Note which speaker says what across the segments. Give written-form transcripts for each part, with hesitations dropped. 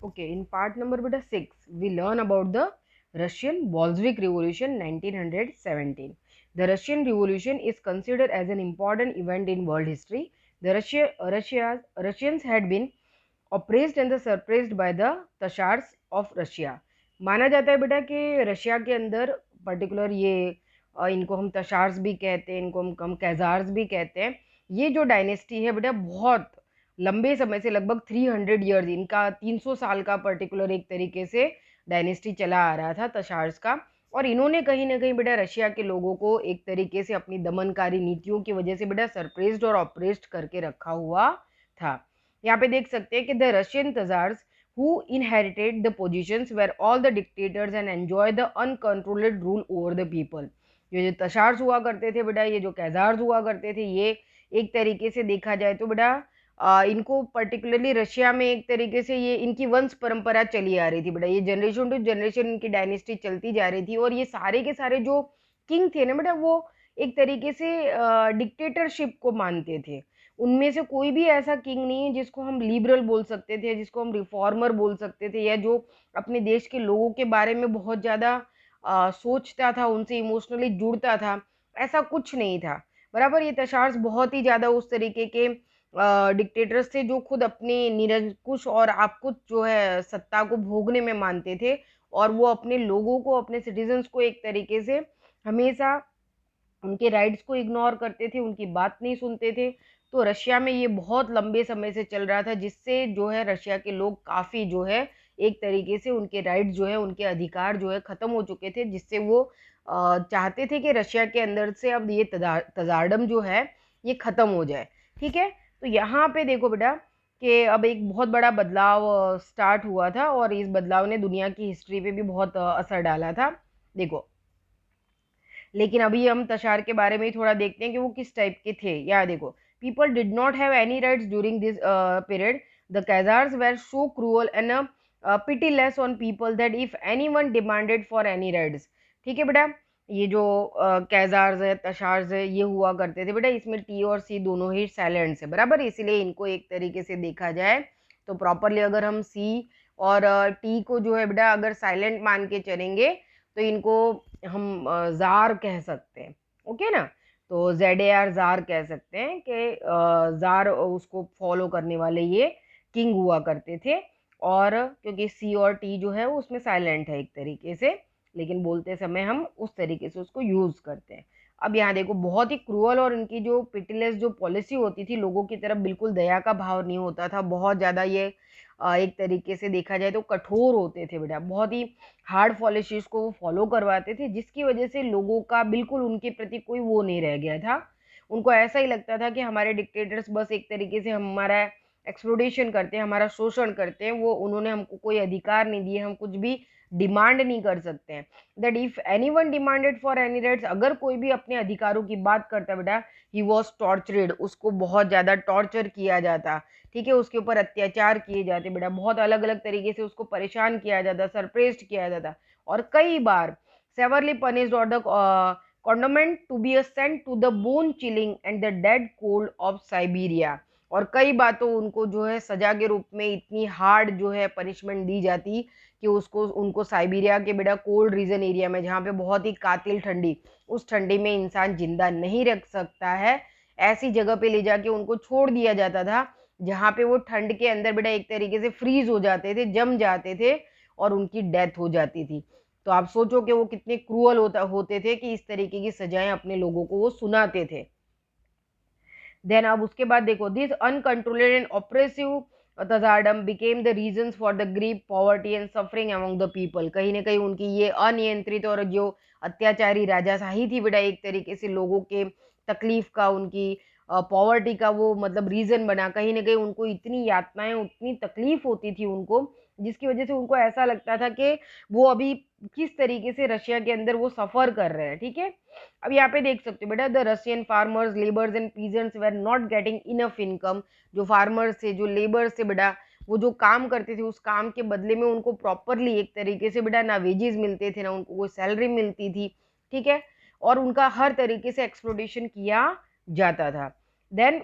Speaker 1: Okay, in part number beta 6, we learn about the Russian Bolshevik Revolution 1917. The Russian Revolution is considered as an important event in world history. The Russians had been oppressed and suppressed by the Tashars of Russia. माना जाता है बेटा कि Russia के अंदर particular ये इनको हम तशार्स भी कहते हैं, इनको हम कैजार्स भी कहते हैं। ये जो डायनेस्टी है बेटा बहुत लंबे समय से, लगभग 300 ईयर्स, इनका 300 साल का पर्टिकुलर एक तरीके से डायनेस्टी चला आ रहा था तशार्स का। और इन्होंने कहीं ना कहीं बेटा रशिया के लोगों को एक तरीके से अपनी दमनकारी नीतियों की वजह से बेटा सरप्रेस्ड और ऑप्रेस्ड करके रखा हुआ था। यहाँ पे देख सकते हैं कि the Russian tsars who inherited the positions were all the dictators and enjoy the uncontrolled rule over the people। ये जो तशार्स हुआ करते थे बेटा, ये जो कैजार्स हुआ करते थे, ये एक तरीके से देखा जाए तो बेटा इनको पर्टिकुलरली रशिया में एक तरीके से ये इनकी वंश परंपरा चली आ रही थी बेटा। ये जनरेशन टू जनरेशन इनकी डायनेस्टी चलती जा रही थी और ये सारे के सारे जो किंग थे ना बेटा, वो एक तरीके से डिक्टेटरशिप को मानते थे। उनमें से कोई भी ऐसा किंग नहीं है जिसको हम लिबरल बोल सकते थे, जिसको हम रिफॉर्मर बोल सकते थे, या जो अपने देश के लोगों के बारे में बहुत ज़्यादा सोचता था, उनसे इमोशनली जुड़ता था। ऐसा कुछ नहीं था बराबर। ये तशार्स बहुत ही ज़्यादा उस तरीके के डिक्टेटर्स थे जो खुद अपने निरंकुश और आपकुछ जो है सत्ता को भोगने में मानते थे, और वो अपने लोगों को, अपने सिटीजन्स को एक तरीके से हमेशा उनके राइट्स को इग्नोर करते थे, उनकी बात नहीं सुनते थे। तो रशिया में ये बहुत लंबे समय से चल रहा था, जिससे जो है रशिया के लोग काफ़ी जो है एक तरीके से उनके राइट्स जो है, उनके अधिकार जो है ख़त्म हो चुके थे, जिससे वो चाहते थे कि रशिया के अंदर से अब ये तजारडम जो है ये ख़त्म हो जाए। ठीक है, तो यहाँ पे देखो बेटा कि अब एक बहुत बड़ा बदलाव स्टार्ट हुआ था, और इस बदलाव ने दुनिया की हिस्ट्री पे भी बहुत असर डाला था। देखो, लेकिन अभी हम तशार के बारे में ही थोड़ा देखते हैं कि वो किस टाइप के थे। या देखो, people did not have any rights during this period. The czars were so cruel and pitiless on people that if anyone demanded for any rights. ठीक है बेटा, ये जो कैजार्स है, तशार्स है, ये हुआ करते थे बेटा, इसमें टी और सी दोनों ही साइलेंट है बराबर। इसलिए इनको एक तरीके से देखा जाए तो प्रॉपरली अगर हम सी और टी को जो है बेटा अगर साइलेंट मान के चलेंगे तो इनको हम जार कह सकते हैं। ओके ना, तो ZAR जार कह सकते हैं कि जार उसको फॉलो करने वाले ये किंग हुआ करते थे। और क्योंकि सी और टी जो है वो उसमें साइलेंट है एक तरीके से, लेकिन बोलते समय हम उस तरीके से उसको यूज करते हैं। अब यहाँ देखो, बहुत ही क्रूअल और इनकी जो पिटीलेस जो पॉलिसी होती थी, लोगों की तरफ बिल्कुल दया का भाव नहीं होता था, बहुत ज़्यादा ये एक तरीके से देखा जाए तो कठोर होते थे बेटा, बहुत ही हार्ड पॉलिसीज को वो फॉलो करवाते थे, जिसकी वजह से लोगों का बिल्कुल उनके प्रति कोई वो नहीं रह गया था। उनको ऐसा ही लगता था कि हमारे डिक्टेटर्स बस एक तरीके से हमारा एक्सप्लोटेशन करते हैं, हमारा शोषण करते हैं, वो उन्होंने हमको कोई अधिकार नहीं दिए, हम कुछ भी डिमांड नहीं कर सकते हैं। That if any one demanded for any rights, अगर कोई भी अपने अधिकारों की बात करता बेटा, ही वॉज टॉर्चरेड, उसको बहुत ज़्यादा टॉर्चर किया जाता। ठीक है, उसके ऊपर अत्याचार किए जाते बेटा, बहुत अलग अलग तरीके से उसको परेशान किया जाता, सरप्रेस्ड किया जाता, और कई बार सेवरली पनिश्ड और the condemned to be sent to the bone chilling and the dead cold of Siberia। और कई बार तो उनको जो है सजा के रूप में इतनी हार्ड जो है पनिशमेंट दी जाती कि उसको उनको साइबेरिया के बेटा कोल्ड रीजन एरिया में, जहाँ पे बहुत ही कातिल ठंडी, उस ठंडी में इंसान जिंदा नहीं रख सकता है, ऐसी जगह पे ले जाके उनको छोड़ दिया जाता था, जहाँ पे वो ठंड के अंदर बेटा एक तरीके से फ्रीज हो जाते थे, जम जाते थे, और उनकी डेथ हो जाती थी। तो आप सोचो कि वो कितने क्रूअल होते थे कि इस तरीके की सजाएं अपने लोगों को वो सुनाते थे। देन अब उसके बाद देखो, this uncontrolled and oppressive tsardom became the reasons for the grief, poverty and suffering among the people. कहीं ना कहीं उनकी ये अनियंत्रित और जो अत्याचारी राजाशाही थी बेटा, एक तरीके से लोगों के तकलीफ का, उनकी पॉवर्टी का वो मतलब रीजन बना। कहीं ना कहीं उनको इतनी यातनाएं, उतनी तकलीफ होती थी उनको, जिसकी वजह से उनको ऐसा लगता था कि वो अभी किस तरीके से रशिया के अंदर वो सफर कर रहे हैं। ठीक है, अब यहाँ पे देख सकते हो बेटा, the Russian farmers, labours and peasants were not getting enough income. जो फार्मर्स थे, जो लेबर्स थे बेटा, वो जो काम करते थे उस काम के बदले में उनको प्रॉपरली एक तरीके से बेटा ना वेजेस मिलते थे, ना उनको कोई सैलरी मिलती थी। ठीक है, और उनका हर तरीके से एक्सप्लोटेशन किया जाता था। Then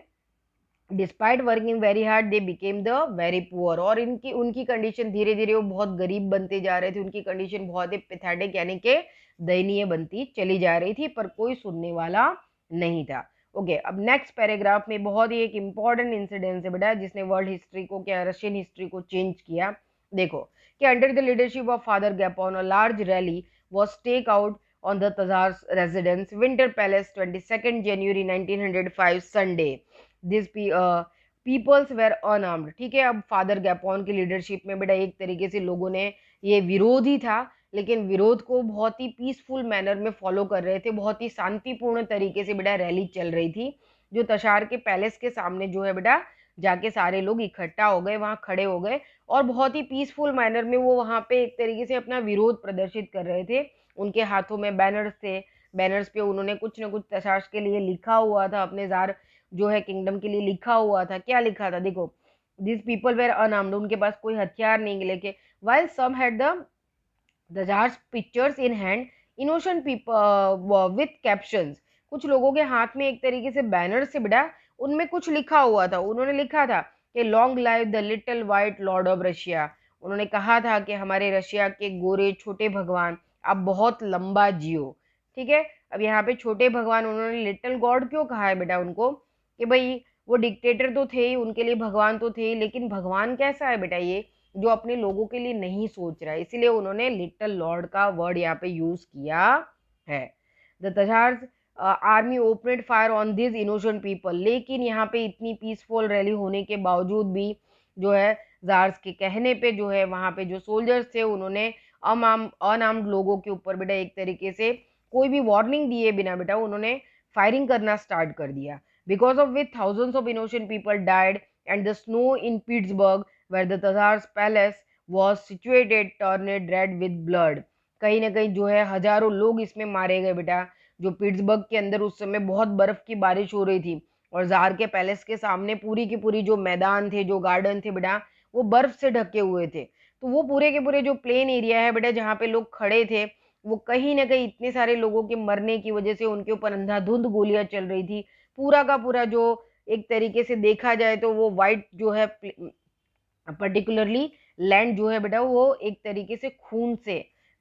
Speaker 1: despite working very hard they became the very poor, और इनकी उनकी कंडीशन धीरे धीरे वो बहुत गरीब बनते जा रहे थे, उनकी कंडीशन बहुत ही पैथेटिक यानी कि दयनीय बनती चली जा रही थी, पर कोई सुनने वाला नहीं था। ओके, अब नेक्स्ट पैराग्राफ में बहुत ही एक इम्पॉर्टेंट इंसिडेंट है बेटा, जिसने वर्ल्ड हिस्ट्री को, क्या रशियन हिस्ट्री को चेंज किया। देखो कि under the leadership of Father Gapon a large rally was take out on the Tsar's residence, Winter Palace, 22nd January 1905 Sunday. These peoples were unarmed. ठीक है, अब फादर गैपोन की लीडरशिप में बेटा एक तरीके से लोगों ने, ये विरोध ही था, लेकिन विरोध को बहुत ही पीसफुल मैनर में फॉलो कर रहे थे, बहुत ही शांतिपूर्ण तरीके से बेटा रैली चल रही थी, जो तशार के पैलेस के सामने जो है बेटा जाके सारे लोग इकट्ठा हो गए, वहाँ खड़े हो गए, और बहुत ही पीसफुल मैनर में वो वहाँ पे एक तरीके से अपना विरोध प्रदर्शित कर रहे थे। उनके हाथों में बैनर्स थे, बैनर्स पे उन्होंने कुछ न कुछ तशाश के लिए लिखा हुआ था, अपने जार जो है किंगडम के लिए लिखा हुआ था। क्या लिखा था देखो, दिस पीपल वेर अनआर्म्ड, उनके पास कोई हथियार नहीं लेके, while some had the czar's pictures in hand, innocent people with captions, कुछ लोगों के हाथ में एक तरीके से बैनर से बेटा उनमें कुछ लिखा हुआ था। उन्होंने लिखा था कि long live the little white Lord of Russia, उन्होंने कहा था कि हमारे रशिया के गोरे छोटे भगवान आप बहुत लंबा जियो। ठीक है, अब यहाँ पे छोटे भगवान, उन्होंने लिटिल गॉड क्यों कहा है बेटा उनको, कि भाई वो डिक्टेटर तो थे ही, उनके लिए भगवान तो थे ही, लेकिन भगवान कैसा है बेटा, ये जो अपने लोगों के लिए नहीं सोच रहा है, इसीलिए उन्होंने लिटिल लॉर्ड का वर्ड यहाँ पे यूज किया है। The tsars army opened fire on this innocent people, लेकिन यहाँ पे इतनी पीसफुल रैली होने के बावजूद भी जो है जार्स के कहने पे जो है वहाँ पे जो सोल्जर्स थे उन्होंने अनआर्म्ड लोगों के ऊपर बेटा एक तरीके से कोई भी वार्निंग दिए बिना बेटा उन्होंने फायरिंग करना स्टार्ट कर दिया, because of which thousands of innocent people died and the snow in Pittsburgh where the Tsar's palace was situated turned red with blood, कहीं ना कहीं जो है हजारों लोग इसमें मारे गए बेटा, जो पिट्सबर्ग के अंदर उस समय बहुत बर्फ की बारिश हो रही थी, और जार के पैलेस के सामने पूरी की पूरी जो मैदान थे, जो गार्डन थे बेटा, वो बर्फ से ढके हुए थे। तो वो पूरे के पूरे जो प्लेन एरिया है बेटा जहाँ पे लोग खड़े थे, वो कहीं ना कहीं इतने सारे लोगों के मरने की वजह से उनके ऊपर अंधाधुंध गोलियां चल रही थी। पूरा का पूरा जो एक तरीके से देखा जाए तो वो वाइट जो है पर्टिकुलरली लैंड जो है बेटा वो एक तरीके से खून से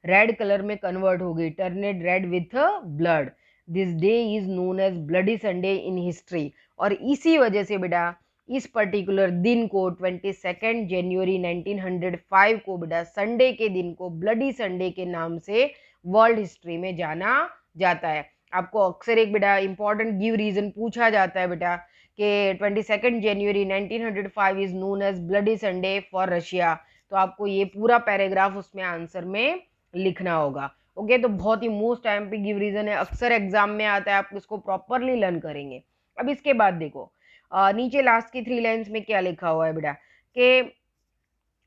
Speaker 1: रेड कलर में कन्वर्ट हो गई, turned red with blood. This day is known as bloody Sunday in history, और इसी वजह से बेटा इस पर्टिकुलर दिन को 22 जनवरी 1905 को बेटा संडे के दिन को ब्लडी संडे के नाम से वर्ल्ड हिस्ट्री में जाना जाता है। आपको अक्सर एक बेटा इंपॉर्टेंट गिव रीजन पूछा जाता है बेटा कि 22 January 1905 is known as bloody Sunday for Russia, तो आपको ये पूरा पैराग्राफ उसमें आंसर में लिखना होगा। ओके, तो बहुत ही मोस्ट टाइम पे गिव रीजन है, अक्सर एग्जाम में आता है, आप इसको प्रॉपरली लर्न करेंगे। अब इसके बाद देखो नीचे लास्ट की 3 लाइन्स में क्या लिखा हुआ है बेटा कि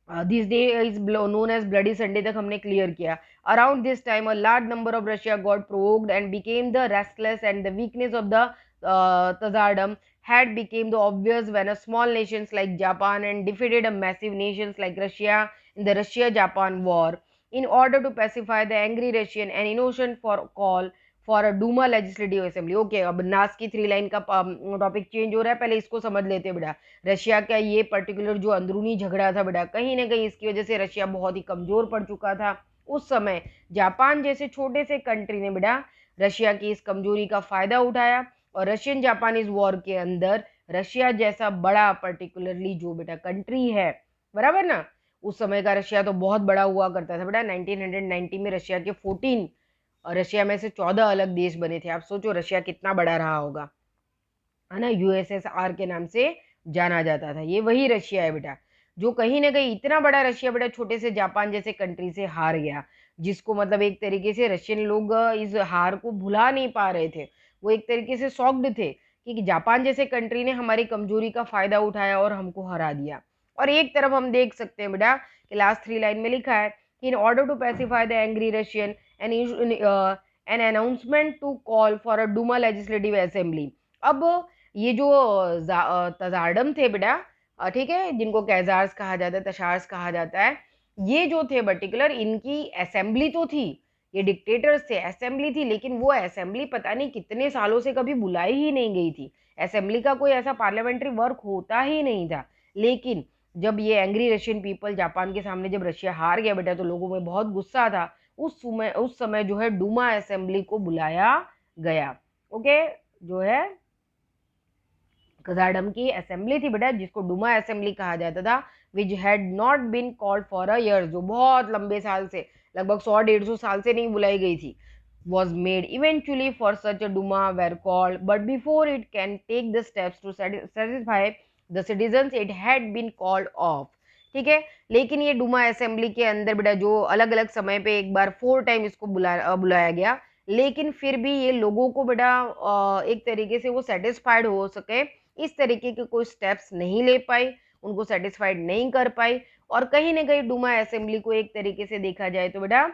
Speaker 1: this day is known as bloody Sunday तक हमने क्लियर किया। Around this time a large number of Russia got provoked and became the restless and the weakness of the Tazardom had become the obvious when a small nations like Japan and defeated a massive nations like Russia in the Russia-Japan war. In order to pacify the angry Russian, an innocent for call for a Duma legislative assembly. Okay, अब नास की 3 line का topic change हो रहा है, पहले इसको समझ लेते हैं बेटा। रशिया का ये पर्टिकुलर जो अंदरूनी झगड़ा था बेटा, कहीं ना कहीं इसकी वजह से रशिया बहुत ही कमजोर पड़ चुका था। उस समय जापान जैसे छोटे से कंट्री ने बेटा रशिया की इस कमजोरी का फायदा उठाया, और रशियन जापानीज वॉर के अंदर रशिया जैसा बड़ा पर्टिकुलरली जो बेटा कंट्री है, बराबर ना, उस समय का रशिया तो बहुत बड़ा हुआ करता था बेटा। 1990 में रशिया के 14 और रशिया में से 14 अलग देश बने थे। आप सोचो रशिया कितना बड़ा रहा होगा, है ना, यूएसएसआर के नाम से जाना जाता था। ये वही रशिया है बेटा जो कहीं ना कहीं इतना बड़ा रशिया बेटा छोटे से जापान जैसे कंट्री से हार गया, जिसको मतलब एक तरीके से रशियन लोग इस हार को भुला नहीं पा रहे थे। वो एक तरीके से शॉक्ड थे कि जापान जैसे कंट्री ने हमारी कमजोरी का फायदा उठाया और हमको हरा दिया। और एक तरफ हम देख सकते हैं बेटा कि लास्ट 3 लाइन में लिखा है कि in order to pacify the angry Russian an announcement to call for a Duma legislative assembly. अब ये जो तजारडम थे बेटा, ठीक है, जिनको कैजार्स कहा जाता है, तशार्स कहा जाता है, ये जो थे पर्टिकुलर इनकी असेंबली तो थी, ये डिक्टेटर्स थे, असेंबली थी, लेकिन वो असेंबली पता नहीं कितने सालों से कभी बुलाई ही नहीं गई थी। असेंबली का कोई ऐसा पार्लियामेंट्री वर्क होता ही नहीं था। लेकिन जब ये एंग्री रशियन पीपल जापान के सामने जब रशिया हार गया बेटा, तो लोगों में बहुत गुस्सा था। उस समय जो है डूमा असेंबली को बुलाया गया। ओके, जो है कजाडम की असेंबली थी बेटा, जिसको डूमा असेंबली कहा जाता था, which had not been called for a year, जो बहुत लंबे साल से, लगभग 100-150 साल से नहीं बुलाई गई थी, was made eventually for such a Duma were called, but before it can take the steps to satisfy the citizens it had been called off। ठीक है, लेकिन ये डूमा असेंबली के अंदर बेटा जो अलग अलग समय पे एक बार 4 टाइम इसको बुलाया गया, लेकिन फिर भी ये लोगों को बेटा एक तरीके से वो सेटिस्फाइड हो सके इस तरीके के कोई स्टेप्स नहीं ले पाई, उनको सेटिस्फाइड नहीं कर पाई, और कहीं ना कहीं डूमा असेंबली को एक तरीके से देखा जाए तो बेटा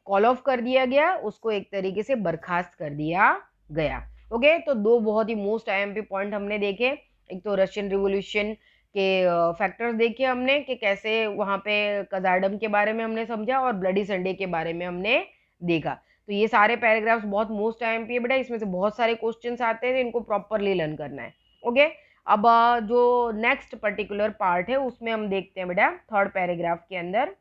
Speaker 1: कॉल ऑफ कर दिया गया, उसको एक तरीके से बर्खास्त कर दिया गया। ओके, तो दो बहुत ही मोस्ट आईएमपी पॉइंट हमने देखे। एक तो रशियन रिवॉल्यूशन के फैक्टर्स देखे हमने कि कैसे वहां पे कजारडम के बारे में हमने समझा, और ब्लडी संडे के बारे में हमने देखा। तो ये सारे पैराग्राफ्स बहुत मोस्ट आईएमपी है बेटा, इसमें से बहुत सारे क्वेश्चंस आते हैं, इनको प्रॉपरली लर्न करना है। ओके, अब जो नेक्स्ट पर्टिकुलर पार्ट है उसमें हम देखते हैं बेटा थर्ड पैराग्राफ के अंदर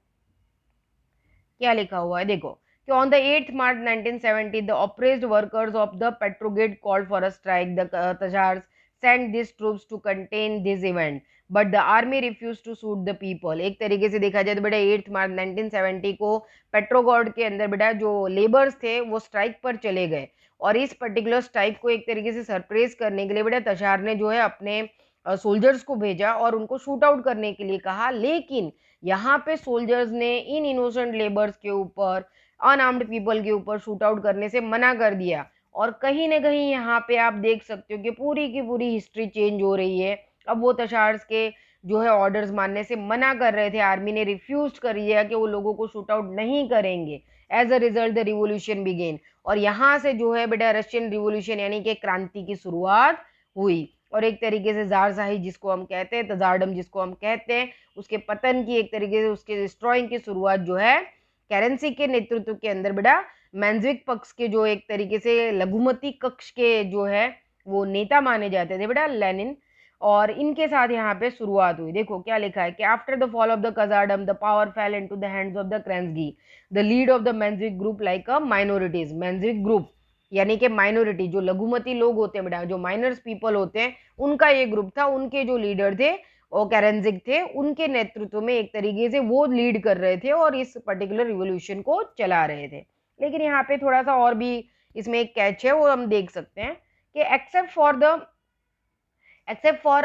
Speaker 1: क्या लिखा हुआ है। देखो कि on the 8th March 1970 the oppressed workers of the Petrograd called for a strike, the tsars send this troops to contain this event but the army refuse to shoot the people. एक तरीके से देखा जाए तो बेटा 8 मार्च 1970 को पेट्रोगोड के अंदर बेटा जो लेबर्स थे वो स्ट्राइक पर चले गए, और इस पर्टिकुलर स्ट्राइक को एक तरीके से सरप्राइज करने के लिए बेटा तशार ने जो है अपने सोल्जर्स को भेजा और उनको शूट आउट करने के लिए कहा। लेकिन यहाँ पे सोल्जर्स ने इन इनोसेंट लेबर्स के ऊपर, अनआर्म्ड पीपल के ऊपर शूट आउट करने से मना कर दिया, और कहीं ना कहीं यहाँ पे आप देख सकते हो कि पूरी की पूरी हिस्ट्री चेंज हो रही है। अब वो तशार्स के जो है ऑर्डर्स मानने से मना कर रहे थे, आर्मी ने रिफ्यूज कर दिया कि वो लोगों को शूट आउट नहीं करेंगे। As a result the revolution began, और यहाँ से जो है बेटा रशियन रिवोल्यूशन यानी कि क्रांति की शुरुआत हुई, और एक तरीके से जारशाही जिसको हम कहते हैं, तजारडम जिसको हम कहते हैं, उसके पतन की, एक तरीके से उसके डिस्ट्रॉइंग की शुरुआत जो है कैरेंसी के नेतृत्व के अंदर बेटा मेंजविक पक्ष के जो एक तरीके से लघुमती कक्ष के जो है वो नेता माने जाते थे बेटा लेनिन, और इनके साथ यहाँ पे शुरुआत हुई। देखो क्या लिखा है कि after the fall of the czardom the power fell into the hands of the Kerensky, the lead of the Menshevik group like a minorities. Menshevik group यानी कि माइनॉरिटी, जो लघुमती लोग होते हैं बेटा, जो माइनर्स पीपल होते हैं, उनका ये ग्रुप था। उनके जो लीडर थे और कैरेंजिक थे, उनके नेतृत्व में एक तरीके से वो लीड कर रहे थे और इस पर्टिकुलर रिवोल्यूशन को चला रहे थे। लेकिन यहाँ पे थोड़ा सा और भी इसमें एक कैच है, वो हम देख सकते हैं कि except for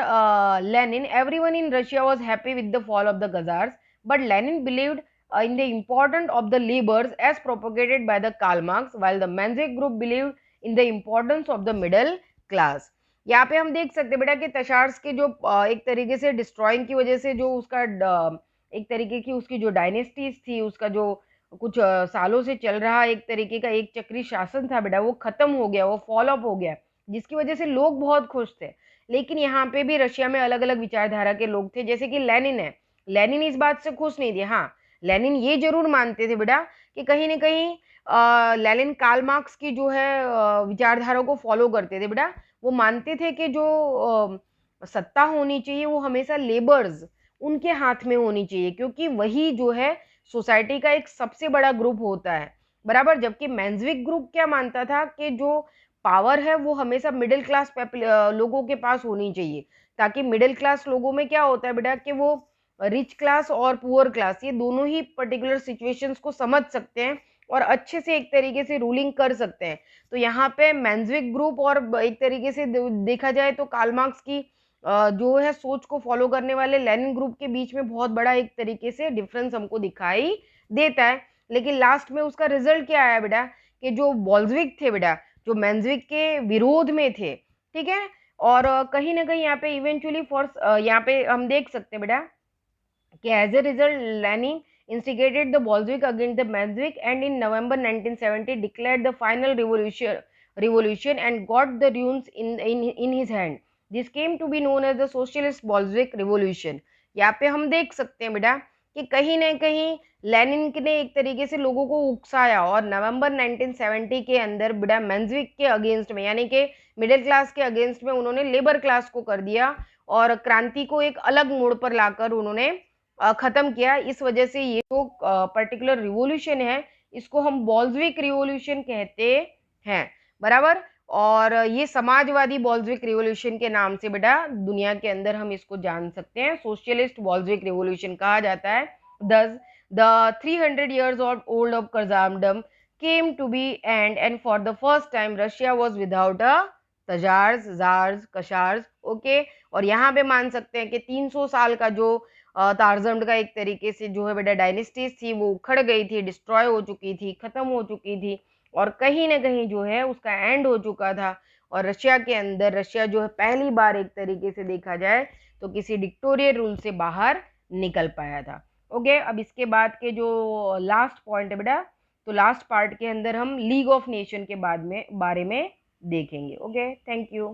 Speaker 1: Lenin, everyone in Russia was happy with the fall of the Khazars, but Lenin believed in the importance of the laborers as propagated by the Karl Marx, while the Menshevik group believed in the importance of the middle class। यहाँ पे हम देख सकते हैं बेटा कि तशार्स के जो एक तरीके से डिस्ट्रॉइंग की वजह से जो उसका एक तरीके की उसकी जो डायनेस्टीज थी, उसका जो कुछ सालों से चल रहा एक तरीके का एक चक्री शासन था बेटा, वो खत्म हो गया, वो फॉल अप हो गया, जिसकी वजह से लोग बहुत खुश थे। लेकिन यहाँ पे भी रशिया में अलग अलग विचारधारा के लोग थे, जैसे कि लेनिन है। लेनिन इस बात से खुश नहीं थे। हाँ, लेनिन ये जरूर मानते थे बेटा कि कहीं ना कहीं लेनिन कार्ल मार्क्स की जो है विचारधारा को फॉलो करते थे बेटा। वो मानते थे कि जो सत्ता होनी चाहिए वो हमेशा लेबर्स उनके हाथ में होनी चाहिए, क्योंकि वही जो है सोसाइटी का एक सबसे बड़ा ग्रुप होता है बराबर। जबकि मेंजविक ग्रुप क्या मानता था कि जो पावर है वो हमेशा मिडिल क्लास लोगों के पास होनी चाहिए, ताकि मिडिल क्लास लोगों में क्या होता है बेटा कि वो रिच क्लास और पुअर क्लास ये दोनों ही पर्टिकुलर सिचुएशंस को समझ सकते हैं और अच्छे से एक तरीके से रूलिंग कर सकते हैं। तो यहाँ पे मेंजविक ग्रुप और एक तरीके से देखा जाए तो कार्ल मार्क्स की जो है सोच को फॉलो करने वाले लेनिन ग्रुप के बीच में बहुत बड़ा एक तरीके से डिफरेंस हमको दिखाई देता है। लेकिन लास्ट में उसका रिजल्ट क्या आया बेटा कि जो बॉल्शविक थे बेटा, जो मेंजविक के विरोध में थे, ठीक है, और कहीं ना कहीं यहाँ पे इवेंचुअली यहाँ पे हम देख सकते हैं बेटा कि as a result Lenin instigated the Bolshevik against the Menshevik and in November 1970 declared the final revolution and got the ruins in his hand. This came to be known as the Socialist Bolshevik Revolution। यहाँ पे हम देख सकते हैं बेटा कि कहीं न कहीं लेनिन ने एक तरीके से लोगों को उकसाया और नवंबर 1970 के अंदर बेटा मेंशेविक के अगेंस्ट में यानी कि मिडिल क्लास के अगेंस्ट में उन्होंने लेबर क्लास को कर दिया और क्रांति को एक अलग मोड़ पर लाकर उन्होंने खत्म किया। इस वजह से ये जो पर्टिकुलर रिवॉल्यूशन है, इसको हम बोल्शेविक रिवॉल्यूशन कहते हैं, बराबर। और ये समाजवादी बोल्शेविक रिवॉल्यूशन के नाम से बेटा दुनिया के अंदर हम इसको जान सकते हैं, सोशलिस्ट बोल्शेविक रिवॉल्यूशन कहा जाता है। Thus, the 300 years old of Kazamdom came to be and for the first time Russia was without a tsars, czars, czars, okay. और यहाँ पे मान सकते हैं कि 300 साल का जो तारजम्ड का एक तरीके से जो है बेटा डायनेस्टीज थी वो उखड़ गई थी, डिस्ट्रॉय हो चुकी थी, खत्म हो चुकी थी और कहीं ना कहीं जो है उसका एंड हो चुका था। और रशिया के अंदर रशिया जो है पहली बार एक तरीके से देखा जाए तो किसी डिक्टोरियल रूल से बाहर निकल पाया था। ओके, अब इसके बाद के जो लास्ट पॉइंट है बेटा, तो लास्ट पार्ट के अंदर हम लीग ऑफ नेशन के बाद में बारे में देखेंगे। Okay, thank you.